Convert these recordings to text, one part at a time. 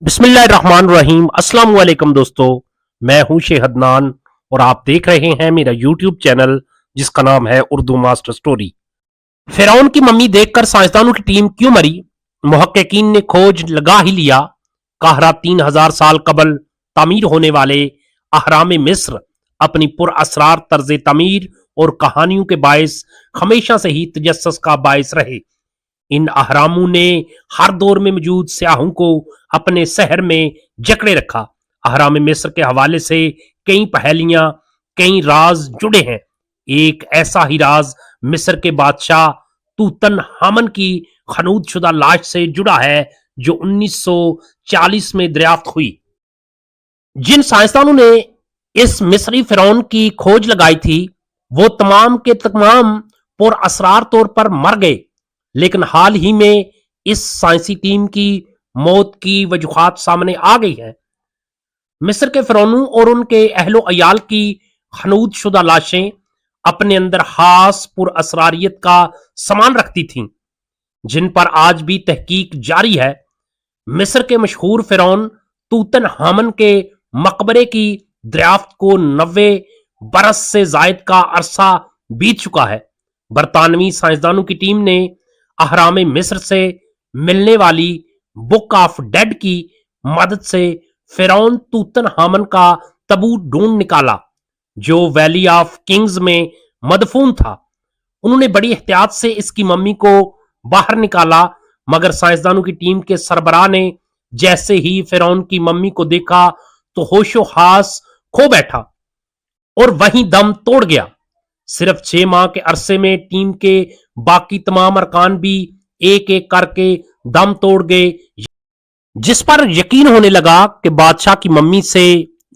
बिस्मिल्लाहिर्रहमानिर्रहीम। अस्सलाम वालेकुम दोस्तों, मैं हूं शेख अदनान और आप देख रहे हैं मेरा यूट्यूब चैनल जिसका नाम है उर्दू मास्टर स्टोरी। फिरौन की मम्मी देखकर साइंसदानों की टीम क्यों मरी? मुहक्किकीन ने खोज लगा ही लिया। काहरा 3000 साल कबल तामीर होने वाले अहराम मिस्र अपनी पुरअसरार तर्ज तामीर और कहानियों के बायस हमेशा से ही तजस्सुस का बायस रहे। इन अहरामों ने हर दौर में मौजूद सयाहों को अपने शहर में जकड़े रखा। अहराम मिस्र के हवाले से कई पहेलियां, कई राज जुड़े हैं। एक ऐसा ही राज मिस्र के बादशाह तूतनखामन की खनूद शुदा लाश से जुड़ा है जो 1940 में दरियाफ्त हुई। जिन साइंसदानों ने इस मिस्री फिरौन की खोज लगाई थी वो तमाम के तमाम पुरअसरार तौर पर मर गए, लेकिन हाल ही में इस साइंसी टीम की मौत की वजूहात सामने आ गई है। मिस्र के फिरौनों और उनके अहलो अयाल की खनूद शुदा लाशें अपने अंदर खास पुरअसरारियत का सामान रखती थीं, जिन पर आज भी तहकीक जारी है। मिस्र के मशहूर फिरौन तूतनखामन के मकबरे की दरियाफ्त को 90 बरस से जायद का अरसा बीत चुका है। बरतानवी साइंसदानों की टीम ने अहराम मिस्र से मिलने वाली बुक ऑफ डेड की मदद से फिरौन तूतनखामन का तबूत ढूंढ निकाला जो वैली ऑफ किंग्स में मदफून था। उन्होंने बड़ी एहतियात से इसकी मम्मी को बाहर निकाला, मगर साइंसदानों की टीम के सरबराह ने जैसे ही फिरौन की मम्मी को देखा तो होशो हास खो बैठा और वहीं दम तोड़ गया। सिर्फ 6 माह के अरसे में टीम के बाकी तमाम अरकान भी एक एक करके दम तोड़ गए, जिस पर यकीन होने लगा कि बादशाह की मम्मी से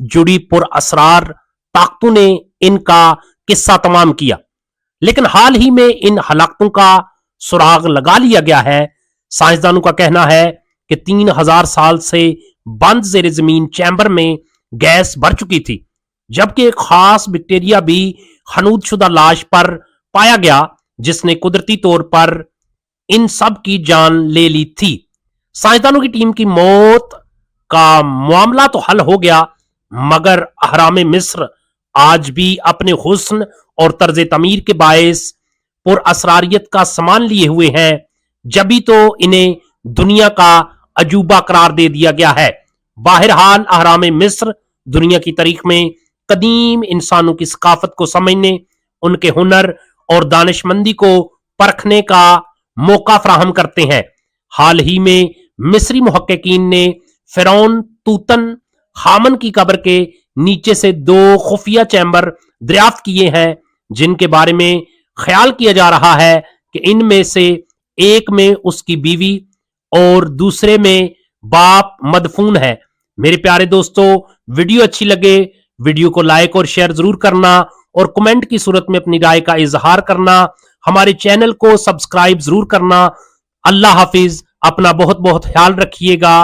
जुड़ी पुरअसरार ताकतों ने इनका किस्सा तमाम किया। लेकिन हाल ही में इन हलाकतों का सुराग लगा लिया गया है। साइंसदानों का कहना है कि 3000 साल से बंद जेर जमीन चैम्बर में गैस भर चुकी थी, जबकि एक खास बैक्टीरिया भी खनूद शुदा लाश पर पाया गया जिसने कुदरती तौर पर इन सब की जान ले ली थी। साइंसदानों की टीम की मौत का मामला तो हल हो गया, मगर अहराम मिस्र आज भी अपने हुस्न और तर्ज तमीर के बायस पुरअसरारियत का सामान लिए हुए हैं। जभी तो इन्हें दुनिया का अजूबा करार दे दिया गया है। बहरहाल अहराम मिस्र दुनिया की तारीख में कदीम इंसानों की सकाफत को समझने, उनके हुनर और दानिशमंदी को परखने का मौका फराहम करते हैं। हाल ही में मिस्री मुहक्किकीन ने फिरौन तूतनखामन की कब्र के नीचे से 2 खुफिया चैम्बर दरियाफ्त किए हैं, जिनके बारे में ख्याल किया जा रहा है कि इनमें से एक में उसकी बीवी और दूसरे में बाप मदफून है। मेरे प्यारे दोस्तों, वीडियो अच्छी लगे वीडियो को लाइक और शेयर जरूर करना और कमेंट की सूरत में अपनी राय का इजहार करना। हमारे चैनल को सब्सक्राइब जरूर करना। अल्लाह हाफिज। अपना बहुत बहुत ख्याल रखिएगा।